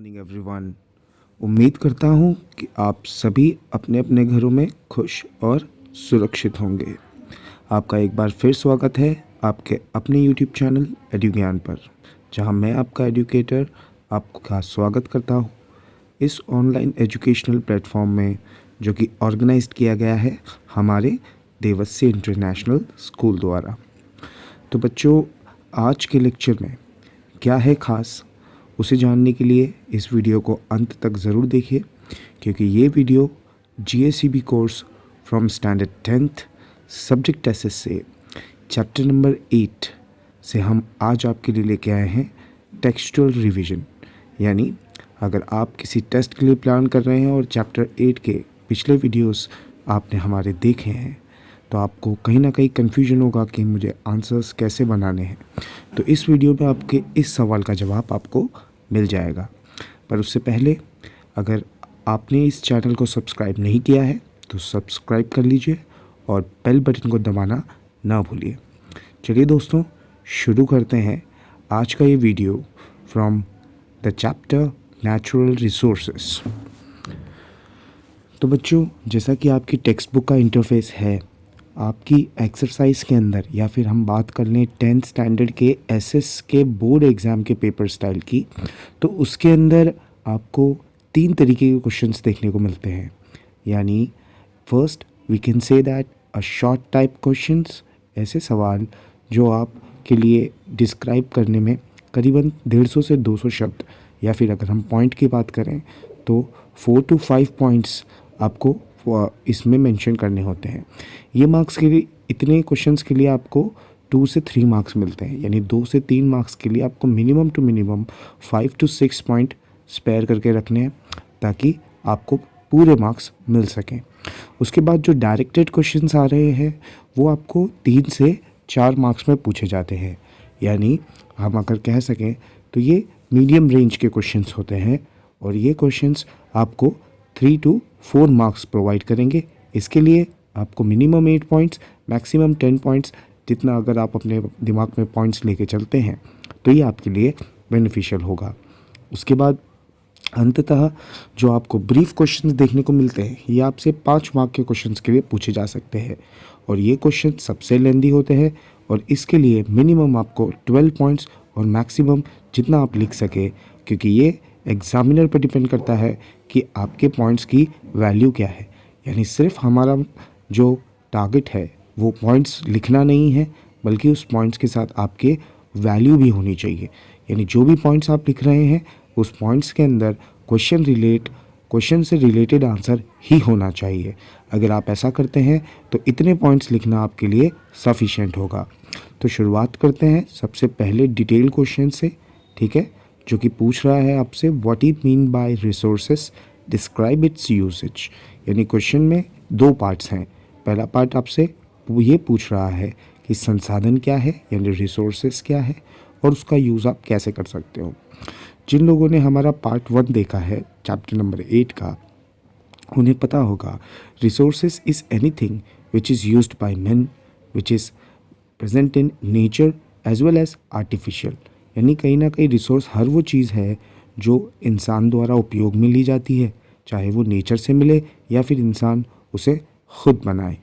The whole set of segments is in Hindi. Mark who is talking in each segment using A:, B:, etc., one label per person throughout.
A: Morning everyone. उम्मीद करता हूँ कि आप सभी अपने अपने घरों में खुश और सुरक्षित होंगे। आपका एक बार फिर स्वागत है आपके अपने YouTube चैनल एडुज्ञान पर, जहाँ मैं आपका एजुकेटर आपका स्वागत करता हूँ इस ऑनलाइन एजुकेशनल प्लेटफॉर्म में, जो कि ऑर्गेनाइज्ड किया गया है हमारे देवस्य इंटरनेशनल स्कूल द्वारा। तो बच्चों, आज के लेक्चर में क्या है ख़ास, उसे जानने के लिए इस वीडियो को अंत तक ज़रूर देखिए, क्योंकि ये video GACB course from standard 10th subject SS से चैप्टर नंबर 8 से हम आज आपके लिए लेके आए हैं टेक्सचुअल रिवीजन। यानी अगर आप किसी टेस्ट के लिए प्लान कर रहे हैं और चैप्टर 8 के पिछले वीडियोस आपने हमारे देखे हैं, तो आपको कहीं ना कहीं कन्फ्यूजन होगा कि मुझे आंसर्स कैसे बनाने हैं। तो इस वीडियो में आपके इस सवाल का जवाब आपको मिल जाएगा। पर उससे पहले, अगर आपने इस चैनल को सब्सक्राइब नहीं किया है तो सब्सक्राइब कर लीजिए और बेल बटन को दबाना ना भूलिए। चलिए दोस्तों, शुरू करते हैं आज का ये video from the chapter natural resources. तो बच्चों, जैसा कि आपकी टेक्स्ट बुक का इंटरफेस है, आपकी एक्सरसाइज के अंदर, या फिर हम बात कर लें 10th स्टैंडर्ड के एसएस के बोर्ड एग्ज़ाम के पेपर स्टाइल की, तो उसके अंदर आपको 3 तरीके के क्वेश्चंस देखने को मिलते हैं। यानी first we can say that a short type questions, ऐसे सवाल जो आपके लिए डिस्क्राइब करने में करीबन 150 से 200 शब्द, या फिर अगर हम पॉइंट की बात करें तो 4 to 5 पॉइंट्स आपको इसमें मेंशन करने होते हैं। ये मार्क्स के लिए, इतने क्वेश्चंस के लिए आपको 2 से 3 मार्क्स मिलते हैं। यानी 2 से 3 मार्क्स के लिए आपको minimum to minimum 5 to 6 point spare करके रखने हैं, ताकि आपको पूरे मार्क्स मिल सकें। उसके बाद जो डायरेक्टेड क्वेश्चंस आ रहे हैं वो आपको 3 से 4 मार्क्स में पूछे जाते हैं। यानी हम अगर कह सकें तो ये मीडियम रेंज के क्वेश्चंस होते हैं, और ये क्वेश्चंस आपको 3 to 4 मार्क्स प्रोवाइड करेंगे। इसके लिए आपको मिनिमम 8 पॉइंट्स, मैक्सिमम 10 पॉइंट्स, जितना अगर आप अपने दिमाग में पॉइंट्स लेके चलते हैं तो ये आपके लिए बेनिफिशियल होगा। उसके बाद अंततः जो आपको ब्रीफ क्वेश्चंस देखने को मिलते हैं, ये आपसे 5 मार्क के क्वेश्चंस के लिए पूछे जा सकते हैं, और ये क्वेश्चन सबसे लेंदी होते हैं, और इसके लिए मिनिमम आपको 12 पॉइंट्स और मैक्सिमम जितना आप लिख सके, क्योंकि ये एग्जामिनर पर डिपेंड करता है कि आपके पॉइंट्स की वैल्यू क्या है। यानी सिर्फ हमारा जो टारगेट है वो पॉइंट्स लिखना नहीं है, बल्कि उस पॉइंट्स के साथ आपके वैल्यू भी होनी चाहिए। यानी जो भी पॉइंट्स आप लिख रहे हैं उस पॉइंट्स के अंदर क्वेश्चन से रिलेटेड आंसर ही होना चाहिए। अगर आप ऐसा करते हैं तो इतने पॉइंट्स लिखना आपके लिए सफिशिएंट होगा। तो शुरुआत करते हैं सबसे पहले डिटेल क्वेश्चन से, ठीक है, जो कि पूछ रहा है आपसे what you mean by resources, describe it's usage. यानी क्वेश्चन में 2 पार्ट्स हैं। पहला पार्ट आपसे ये पूछ रहा है कि संसाधन क्या है, यानी रिसोर्सेस क्या है, और उसका यूज़ आप कैसे कर सकते हो। जिन लोगों ने हमारा पार्ट 1 देखा है चैप्टर नंबर 8 का, उन्हें पता होगा resources is anything which is used by man, which is present in nature as well as artificial. यानी कहीं ना कहीं रिसोर्स हर वो चीज़ है जो इंसान द्वारा उपयोग में ली जाती है, चाहे वो नेचर से मिले या फिर इंसान उसे खुद बनाए।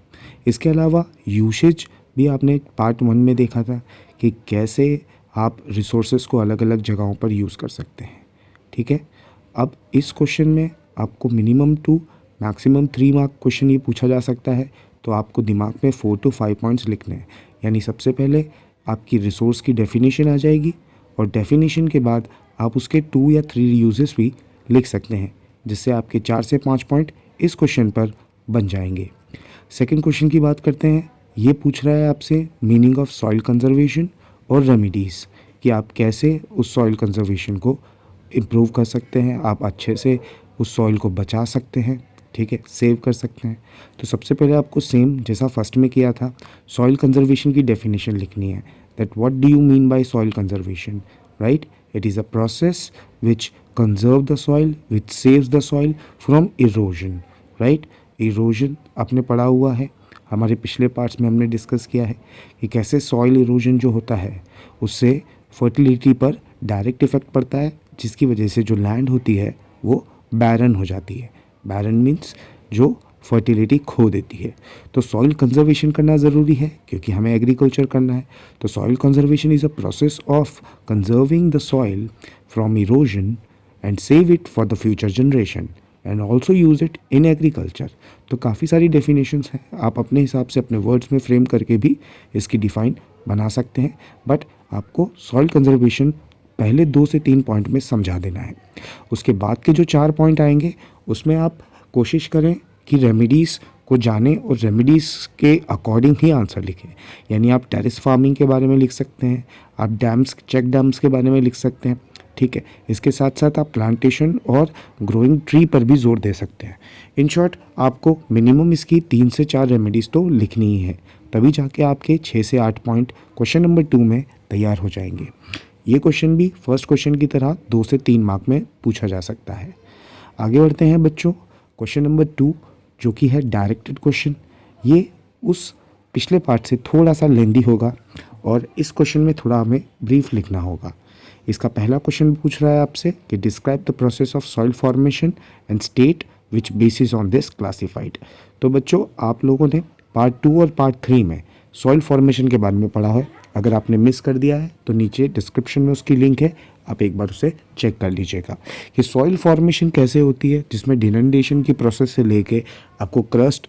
A: इसके अलावा यूसेज भी आपने पार्ट 1 में देखा था कि कैसे आप रिसोर्सेज को अलग अलग जगहों पर यूज़ कर सकते हैं, ठीक है। अब इस क्वेश्चन में आपको मिनिमम 2 मैक्सिमम 3 मार्क क्वेश्चन ये पूछा जा सकता है, तो आपको दिमाग में 4 to 5 पॉइंट्स लिखने हैं। यानी सबसे पहले आपकी रिसोर्स की डेफिनेशन आ जाएगी, और डेफिनेशन के बाद आप उसके 2 या 3 यूजेस भी लिख सकते हैं, जिससे आपके 4 से 5 पॉइंट इस क्वेश्चन पर बन जाएंगे। सेकंड क्वेश्चन की बात करते हैं। ये पूछ रहा है आपसे मीनिंग ऑफ सॉइल कंजर्वेशन और रेमेडीज़, कि आप कैसे उस सॉइल कंजर्वेशन को इम्प्रूव कर सकते हैं, आप अच्छे से उस सॉइल को बचा सकते हैं, ठीक है, सेव कर सकते हैं। तो सबसे पहले आपको सेम जैसा फर्स्ट में किया था, सॉइल कंजर्वेशन की डेफिनेशन लिखनी है। That what do you mean by soil conservation, right? It is a process which conserve the soil, which saves the soil from erosion, right? Erosion आपने पढ़ा हुआ है, हमारे पिछले पार्ट्स में हमने डिस्कस किया है कि कैसे सॉइल इरोजन जो होता है उससे फर्टिलिटी पर डायरेक्ट इफेक्ट पड़ता है, जिसकी वजह से जो लैंड होती है वो बैरन हो जाती है। बैरन मीन्स जो फर्टिलिटी खो देती है। तो सॉइल कंजर्वेशन करना ज़रूरी है क्योंकि हमें एग्रीकल्चर करना है। तो soil conservation is a process of conserving the soil from erosion and save it for the future generation and also use it in agriculture. तो काफ़ी सारी डेफिनेशंस हैं, आप अपने हिसाब से अपने वर्ड्स में फ्रेम करके भी इसकी डिफ़ाइन बना सकते हैं, बट आपको सॉइल कंजर्वेशन पहले 2 से 3 पॉइंट में समझा देना है। उसके बाद के जो 4 पॉइंट आएंगे उसमें आप कोशिश करें कि रेमेडीज़ को जानें और रेमेडीज़ के अकॉर्डिंग ही आंसर लिखें। यानी आप टेरेस फार्मिंग के बारे में लिख सकते हैं, आप डैम्स, चेक डैम्स के बारे में लिख सकते हैं, ठीक है। इसके साथ साथ आप प्लांटेशन और ग्रोइंग ट्री पर भी जोर दे सकते हैं। इन शॉर्ट आपको मिनिमम इसकी 3 से 4 रेमेडीज़ तो लिखनी ही है, तभी जाके आपके 6 से 8 पॉइंट क्वेश्चन नंबर 2 में तैयार हो जाएंगे। ये क्वेश्चन भी फर्स्ट क्वेश्चन की तरह 2 से 3 मार्क में पूछा जा सकता है। आगे बढ़ते हैं बच्चों, क्वेश्चन नंबर 2 जो कि है डायरेक्टेड क्वेश्चन। ये उस पिछले पार्ट से थोड़ा सा लेंदी होगा और इस क्वेश्चन में थोड़ा हमें ब्रीफ लिखना होगा। इसका पहला क्वेश्चन पूछ रहा है आपसे कि describe the process of soil formation and state which basis on this classified. तो बच्चों आप लोगों ने पार्ट 2 और पार्ट 3 में सॉइल फॉर्मेशन के बारे में पढ़ा है। अगर आपने मिस कर दिया है तो नीचे डिस्क्रिप्शन में उसकी लिंक है, आप एक बार उसे चेक कर लीजिएगा कि सॉइल फॉर्मेशन कैसे होती है, जिसमें डिनंडेशन की प्रोसेस से लेके आपको क्रस्ट,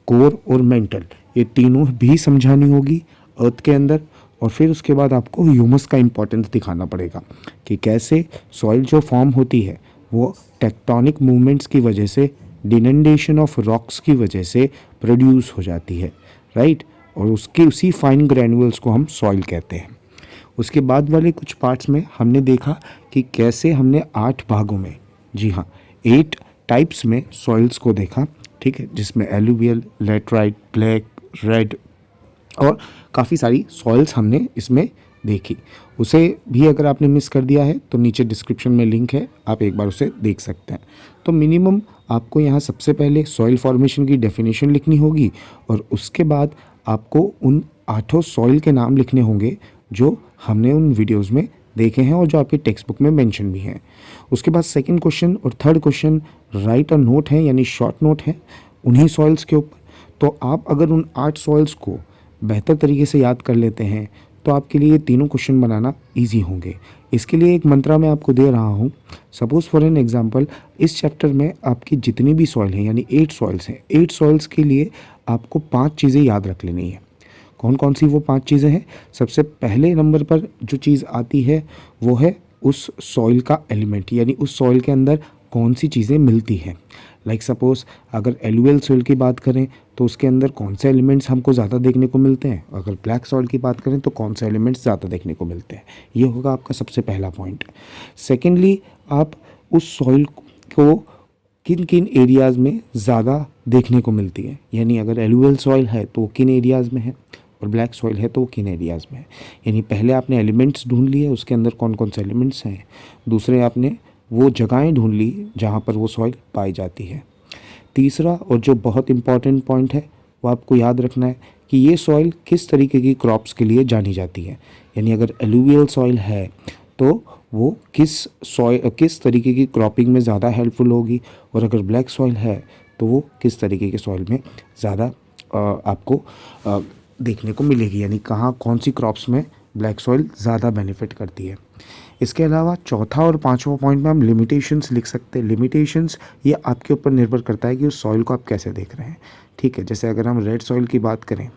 A: कोर और मेंटल ये तीनों भी समझानी होगी अर्थ के अंदर। और फिर उसके बाद आपको ह्यूमस का इंपॉर्टेंस दिखाना पड़ेगा कि कैसे सॉइल जो फॉर्म होती है वो टेक्टोनिक मूवमेंट्स की वजह से, डिनंडेशन ऑफ रॉक्स की वजह से प्रोड्यूस हो जाती है, राइट। और उसके उसी फाइन ग्रैनुअल्स को हम सॉइल कहते हैं। उसके बाद वाले कुछ पार्ट्स में हमने देखा कि कैसे हमने 8 भागों में, जी हाँ 8 टाइप्स में सॉइल्स को देखा, ठीक है, जिसमें एलुवियल, लैटराइट, ब्लैक, रेड और काफ़ी सारी सॉइल्स हमने इसमें देखी। उसे भी अगर आपने मिस कर दिया है तो नीचे डिस्क्रिप्शन में लिंक है, आप एक बार उसे देख सकते हैं। तो मिनिमम आपको यहाँ सबसे पहले सॉइल फॉर्मेशन की डेफिनेशन लिखनी होगी और उसके बाद आपको उन 8 सॉइल के नाम लिखने होंगे जो हमने उन वीडियोज़ में देखे हैं और जो आपके टेक्स्ट बुक में मेंशन भी हैं। उसके बाद सेकंड क्वेश्चन और third question right a note है, यानी शॉर्ट नोट है उन्हीं सॉइल्स के ऊपर। तो आप अगर उन 8 सॉइल्स को बेहतर तरीके से याद कर लेते हैं तो आपके लिए ये तीनों क्वेश्चन बनाना इजी होंगे। इसके लिए एक मंत्रा मैं आपको दे रहा हूँ। सपोज़ फॉर एन एग्जांपल इस चैप्टर में आपकी जितनी भी सॉइल हैं यानी 8 सॉइल्स हैं, 8 सॉइल्स के लिए आपको 5 चीज़ें याद रख लेनी है। कौन कौन सी वो 5 चीज़ें हैं? सबसे पहले नंबर पर जो चीज़ आती है वो है उस सॉइल का एलिमेंट, यानी उस सॉइल के अंदर कौन सी चीज़ें मिलती हैं। लाइक सपोज़ अगर एलुवियल सॉइल की बात करें तो उसके अंदर कौन से एलिमेंट्स हमको ज़्यादा देखने को मिलते हैं, अगर ब्लैक सॉइल की बात करें तो कौन से एलिमेंट्स ज़्यादा देखने को मिलते हैं। ये होगा आपका सबसे पहला पॉइंट। सेकेंडली आप उस सॉइल को किन किन एरियाज़ में ज़्यादा देखने को मिलती है, यानी अगर एलुवियल सॉइल है तो किन एरियाज़ में है और ब्लैक सॉइल है तो किन एरियाज़ में है। यानी पहले आपने एलिमेंट्स ढूंढ लिए उसके अंदर कौन कौन से एलिमेंट्स हैं, दूसरे आपने वो जगहें ढूंढ ली जहाँ पर वो सॉइल पाई जाती है। तीसरा और जो बहुत इम्पॉर्टेंट पॉइंट है वो आपको याद रखना है कि ये सॉइल किस तरीके की क्रॉप्स के लिए जानी जाती है। यानी अगर एलुवियल सॉइल है तो वो किस तरीके की क्रॉपिंग में ज़्यादा हेल्पफुल होगी, और अगर ब्लैक सॉइल है तो वो किस तरीके के सॉइल में ज़्यादा आपको देखने को मिलेगी, यानी कहाँ कौन सी क्रॉप्स में ब्लैक सॉइल ज़्यादा बेनिफिट करती है। इसके अलावा चौथा और पांचवा पॉइंट में हम लिमिटेशंस लिख सकते हैं। लिमिटेशंस ये आपके ऊपर निर्भर करता है कि उस सॉइल को आप कैसे देख रहे हैं, ठीक है। जैसे अगर हम रेड सॉइल की बात करें,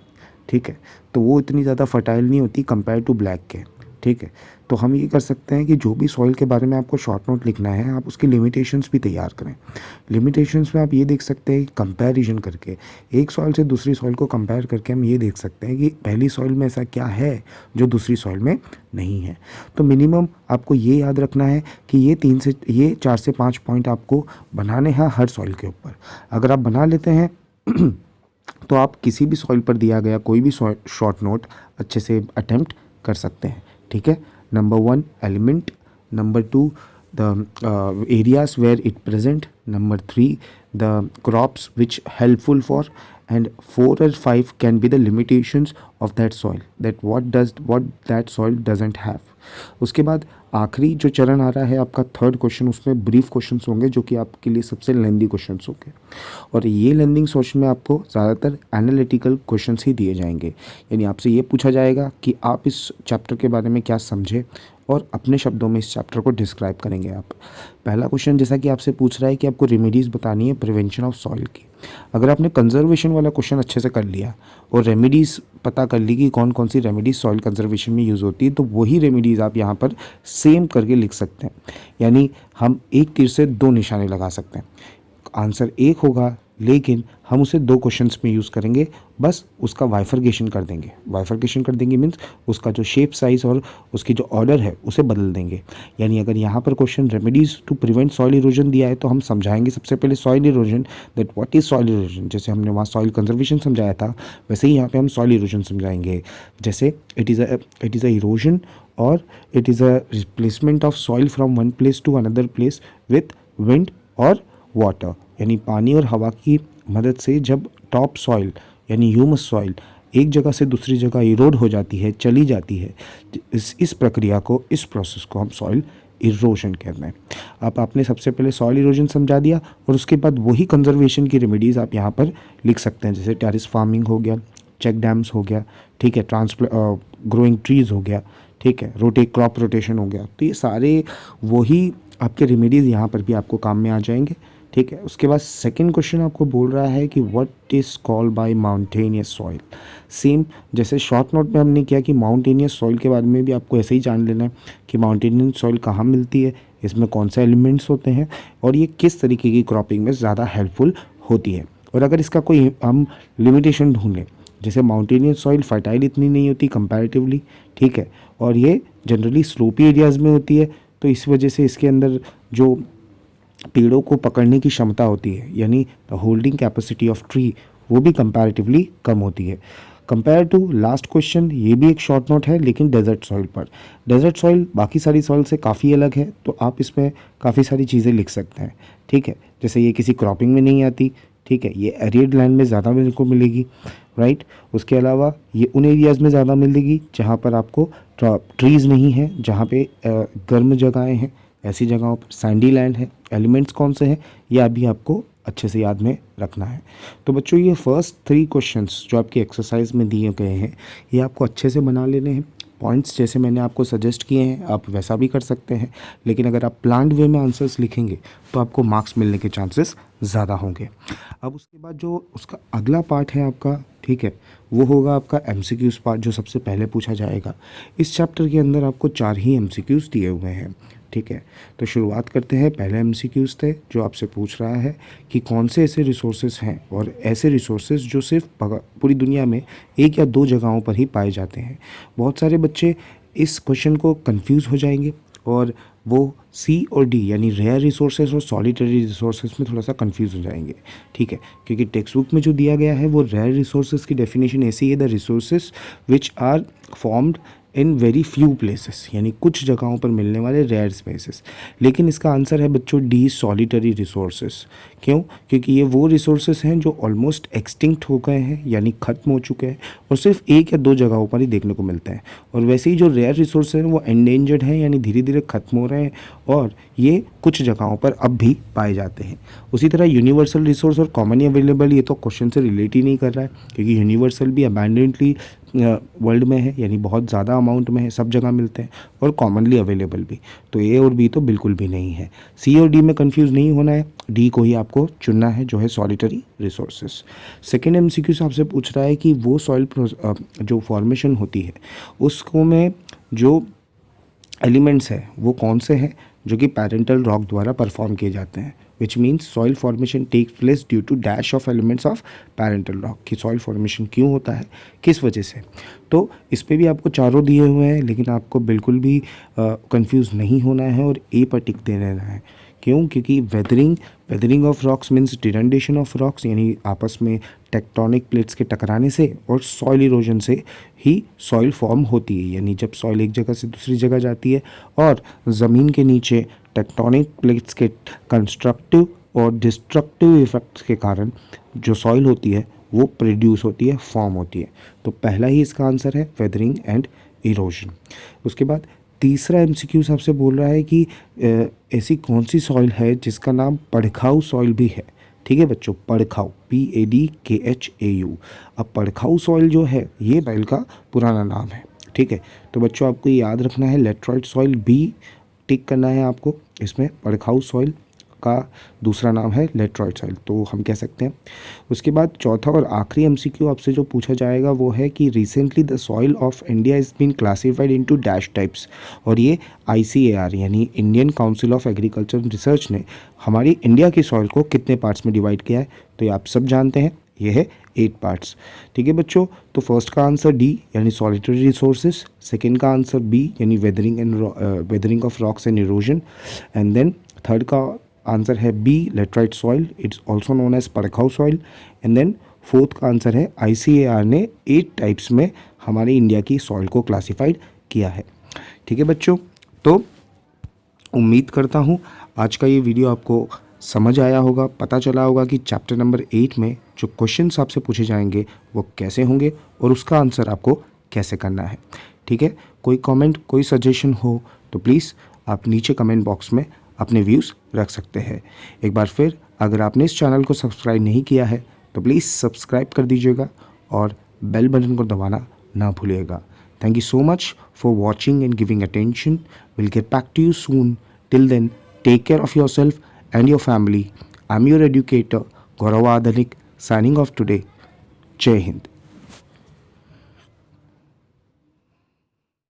A: ठीक है, तो वो इतनी ज़्यादा फर्टाइल नहीं होती कंपेयर टू ब्लैक के, ठीक है। तो हम ये कर सकते हैं कि जो भी सॉइल के बारे में आपको शॉर्ट नोट लिखना है आप उसकी लिमिटेशंस भी तैयार करें। लिमिटेशंस में आप ये देख सकते हैं कंपैरिजन करके, एक सॉइल से दूसरी सॉइल को कंपेयर करके हम ये देख सकते हैं कि पहली सॉइल में ऐसा क्या है जो दूसरी सॉइल में नहीं है। तो मिनिमम आपको ये याद रखना है कि ये 4 से 5 पॉइंट आपको बनाने हैं हर सॉइल के ऊपर। अगर आप बना लेते हैं तो आप किसी भी सॉइल पर दिया गया कोई भी शॉर्ट नोट अच्छे से अटेम्प्ट कर सकते हैं, ठीक है। Number 1 element, number 2 the areas where it present, number 3 the crops which helpful for, and 4 or 5 can be the limitations of that soil, that what that soil doesn't have। उसके बाद आखिरी जो चरण आ रहा है आपका थर्ड क्वेश्चन, उसमें ब्रीफ क्वेश्चंस होंगे जो कि आपके लिए सबसे लेंदी क्वेश्चंस होंगे। और ये लेंदिंग क्वेश्चन में आपको ज़्यादातर एनालिटिकल क्वेश्चंस ही दिए जाएंगे, यानी आपसे ये पूछा जाएगा कि आप इस चैप्टर के बारे में क्या समझे और अपने शब्दों में इस चैप्टर को डिस्क्राइब करेंगे आप। पहला क्वेश्चन जैसा कि आपसे पूछ रहा है कि आपको रेमेडीज़ बतानी है प्रिवेंशन ऑफ सॉइल की। अगर आपने कंजर्वेशन वाला क्वेश्चन अच्छे से कर लिया और रेमेडीज़ पता कर ली कि कौन कौन सी रेमेडीज सॉइल कंजर्वेशन में यूज़ होती है, तो वही रेमेडीज़ आप यहाँ पर सेम करके लिख सकते हैं। यानी हम एक तीर से दो निशाने लगा सकते हैं। आंसर एक होगा, लेकिन हम उसे दो क्वेश्चंस में यूज़ करेंगे, बस उसका वाइफर्केशन कर देंगे। वाइफर्केशन कर देंगे मीन्स उसका जो शेप साइज़ और उसकी जो ऑर्डर है उसे बदल देंगे। यानी अगर यहाँ पर question remedies to prevent soil erosion दिया है तो हम समझाएंगे सबसे पहले soil erosion, that what is soil erosion. जैसे हमने वहाँ सॉइल कंजर्वेशन समझाया था, वैसे ही यहाँ पे हम सॉइल इरोजन समझाएंगे। जैसे इट इज़ अ इरोजन और it is a replacement of soil from one place to another place with wind और वाटर, यानी पानी और हवा की मदद से जब टॉप सॉइल यानी ह्यूमस सॉइल एक जगह से दूसरी जगह इरोड हो जाती है, चली जाती है, इस प्रक्रिया को, इस प्रोसेस को हम सॉइल इरोजन कहते हैं। अब आपने सबसे पहले सॉइल इरोजन समझा दिया और उसके बाद वही कंजर्वेशन की रेमेडीज़ आप यहाँ पर लिख सकते हैं। जैसे टेरेस फार्मिंग हो गया, चेक डैम्स हो गया, ठीक है, ग्रोइंग ट्रीज़ हो गया, ठीक है, क्रॉप रोटेशन हो गया। तो ये सारे वही आपके रेमेडीज़ यहाँ पर भी आपको काम में आ जाएंगे, ठीक है। उसके बाद सेकंड क्वेश्चन आपको बोल रहा है कि what is called by mountainous soil. Same जैसे शॉर्ट नोट में हमने किया कि माउंटेनियस सॉइल के बारे में भी आपको ऐसे ही जान लेना है कि माउंटेनियस सॉइल कहाँ मिलती है, इसमें कौन से एलिमेंट्स होते हैं और ये किस तरीके की क्रॉपिंग में ज़्यादा हेल्पफुल होती है। और अगर इसका कोई हम लिमिटेशन ढूंढें, जैसे माउंटेनियस सॉइल फर्टाइल इतनी नहीं होती कंपैरेटिवली, ठीक है, और ये जनरली स्लोपी एरियाज़ में होती है, तो इस वजह से इसके अंदर जो पेड़ों को पकड़ने की क्षमता होती है, यानी the holding capacity of tree, वो भी कंपैरेटिवली कम होती है कंपेयर टू लास्ट क्वेश्चन। ये भी एक शॉर्ट नोट है लेकिन डेजर्ट सॉइल पर। डेजर्ट सॉइल बाकी सारी सॉइल से काफ़ी अलग है, तो आप इसमें काफ़ी सारी चीज़ें लिख सकते हैं, ठीक है। जैसे ये किसी क्रॉपिंग में नहीं आती, ठीक है, ये एरिड लैंड में ज़्यादा मेरे को मिलेगी, राइट। उसके अलावा ये उन एरियाज़ में ज़्यादा मिलेगी जहाँ पर आपको ट्रीज़ नहीं है, जहाँ पे गर्म जगहें हैं, ऐसी जगहों पर सैंडी लैंड है। एलिमेंट्स कौन से हैं ये अभी आपको अच्छे से याद में रखना है। तो बच्चों ये फर्स्ट 3 क्वेश्चंस जो आपकी एक्सरसाइज में दिए गए हैं ये आपको अच्छे से बना लेने हैं। पॉइंट्स जैसे मैंने आपको सजेस्ट किए हैं आप वैसा भी कर सकते हैं, लेकिन अगर आप प्लान्ड वे में आंसर्स लिखेंगे तो आपको मार्क्स मिलने के चांसेस ज़्यादा होंगे। अब उसके बाद जो उसका अगला पार्ट है आपका, ठीक है, वो होगा आपका एमसीक्यूज़ पार्ट, जो सबसे पहले पूछा जाएगा। इस चैप्टर के अंदर आपको 4 ही एमसीक्यूज़ दिए हुए हैं, ठीक है। तो शुरुआत करते हैं। पहले एमसीक्यूज़ थे जो आपसे पूछ रहा है कि कौन से ऐसे रिसोर्सेज हैं और ऐसे रिसोर्सेज जो सिर्फ पूरी दुनिया में 1 या 2 जगहों पर ही पाए जाते हैं। बहुत सारे बच्चे इस क्वेश्चन को कंफ्यूज हो जाएंगे और वो सी और डी यानी रेयर रिसोर्सेज और सॉलिटरी रिसोर्सेज में थोड़ा सा कंफ्यूज हो जाएंगे, ठीक है, क्योंकि टेक्स्ट बुक में जो दिया गया है वो रेयर रिसोर्सेज की डेफिनेशन ऐसी है, the resources which are formed in very few places, यानी कुछ जगहों पर मिलने वाले रेयर स्पेसेस। लेकिन इसका आंसर है बच्चों डी, सॉलिटरी रिसोर्सेस। क्यों? क्योंकि ये वो रिसोर्सेस हैं जो ऑलमोस्ट एक्सटिंक्ट हो गए हैं, यानी ख़त्म हो चुके हैं और सिर्फ 1 या 2 जगहों पर ही देखने को मिलते हैं। और वैसे ही जो रेयर रिसोर्स हैं वो एंडेंजर्ड हैं, यानी धीरे धीरे ख़त्म हो रहे हैं और ये कुछ जगहों पर अब भी पाए जाते हैं। उसी तरह यूनिवर्सल रिसोर्स और कॉमनली अवेलेबल, ये तो क्वेश्चन से रिलेट ही नहीं कर रहा है, क्योंकि यूनिवर्सल भी अबैंडेंटली वर्ल्ड में है, यानी बहुत ज़्यादा अमाउंट में है, सब जगह मिलते हैं, और कॉमनली अवेलेबल भी। तो ए और बी तो बिल्कुल भी नहीं है। सी और डी में कंफ्यूज नहीं होना है, डी को ही आपको चुनना है जो है सॉलिटरी रिसोर्सेस। सेकेंड एमसीक्यू से आपसे पूछ रहा है कि वो सॉइल जो फॉर्मेशन होती है उसको में जो एलिमेंट्स है वो कौन से हैं जो कि पैरेंटल रॉक द्वारा परफॉर्म किए जाते हैं, which means soil formation take place due to dash of elements of parental rock. कि सॉइल फॉर्मेशन क्यों होता है, किस वजह से। तो इस पे भी आपको चारों दिए हुए हैं, लेकिन आपको बिल्कुल भी कंफ्यूज नहीं होना है और ए पर टिक दे रहना है। क्यों? क्योंकि weathering of rocks means degradation of rocks, यानी आपस में टेक्टोनिक प्लेट्स के टकराने से और सॉइल इरोजन से ही सॉइल फॉर्म होती है। यानी जब सॉइल एक जगह से दूसरी जगह जाती है और ज़मीन के नीचे टेक्टोनिक प्लेट्स के कंस्ट्रक्टिव और डिस्ट्रक्टिव इफेक्ट्स के कारण जो सॉइल होती है वो प्रोड्यूस होती है, फॉर्म होती है। तो पहला ही इसका आंसर है वेदरिंग एंड इरोजन। उसके बाद तीसरा एमसीक्यू आपसे बोल रहा है कि ऐसी कौन सी सॉइल है जिसका नाम पड़खाऊ सॉइल भी है। ठीक है बच्चों, पड़खाऊ, PADKHAU। अब पड़खाऊ सॉइल जो है ये बैल का पुराना नाम है। ठीक है, तो बच्चों आपको याद रखना है, लेटराइट सॉइल बी टिक करना है आपको। इसमें पड़खाऊ सॉइल का दूसरा नाम है लेटराइट सॉइल, तो हम कह सकते हैं। उसके बाद चौथा और आखिरी एमसीक्यू आपसे जो पूछा जाएगा वो है कि recently the soil of India is been classified into dash types. और ये ICAR यानी Indian council of agriculture research ने हमारी इंडिया की सॉइल को कितने पार्ट्स में डिवाइड किया है, तो ये आप सब जानते हैं, ये है 8 पार्ट्स। ठीक है बच्चों, तो फर्स्ट का आंसर डी यानी सॉलिटरी रिसोर्सेज, सेकंड का आंसर बी यानी weathering of rocks and erosion, and then third का आंसर है B laterite soil, it's also known as पड़खाऊ सॉइल, एंड देन फोर्थ का आंसर है ICAR ने 8 टाइप्स में हमारे इंडिया की सॉइल को क्लासिफाइड किया है। ठीक है बच्चों, तो उम्मीद करता हूँ आज का ये वीडियो आपको समझ आया होगा, पता चला होगा कि चैप्टर नंबर 8 में जो क्वेश्चंस आपसे पूछे जाएंगे वो कैसे होंगे और उसका आंसर आपको कैसे करना है। ठीक है, कोई कमेंट, कोई सजेशन हो तो प्लीज़ आप नीचे कमेंट बॉक्स में अपने व्यूज़ रख सकते हैं। एक बार फिर अगर आपने इस चैनल को सब्सक्राइब नहीं किया है तो प्लीज़ सब्सक्राइब कर दीजिएगा और बेल बटन को दबाना ना भूलिएगा। Thank you so much for watching and giving attention. We'll get back to you soon. Till then, take care of yourself and your family. I'm your educator, Gaurav Adhanik, signing off today. Jai Hind.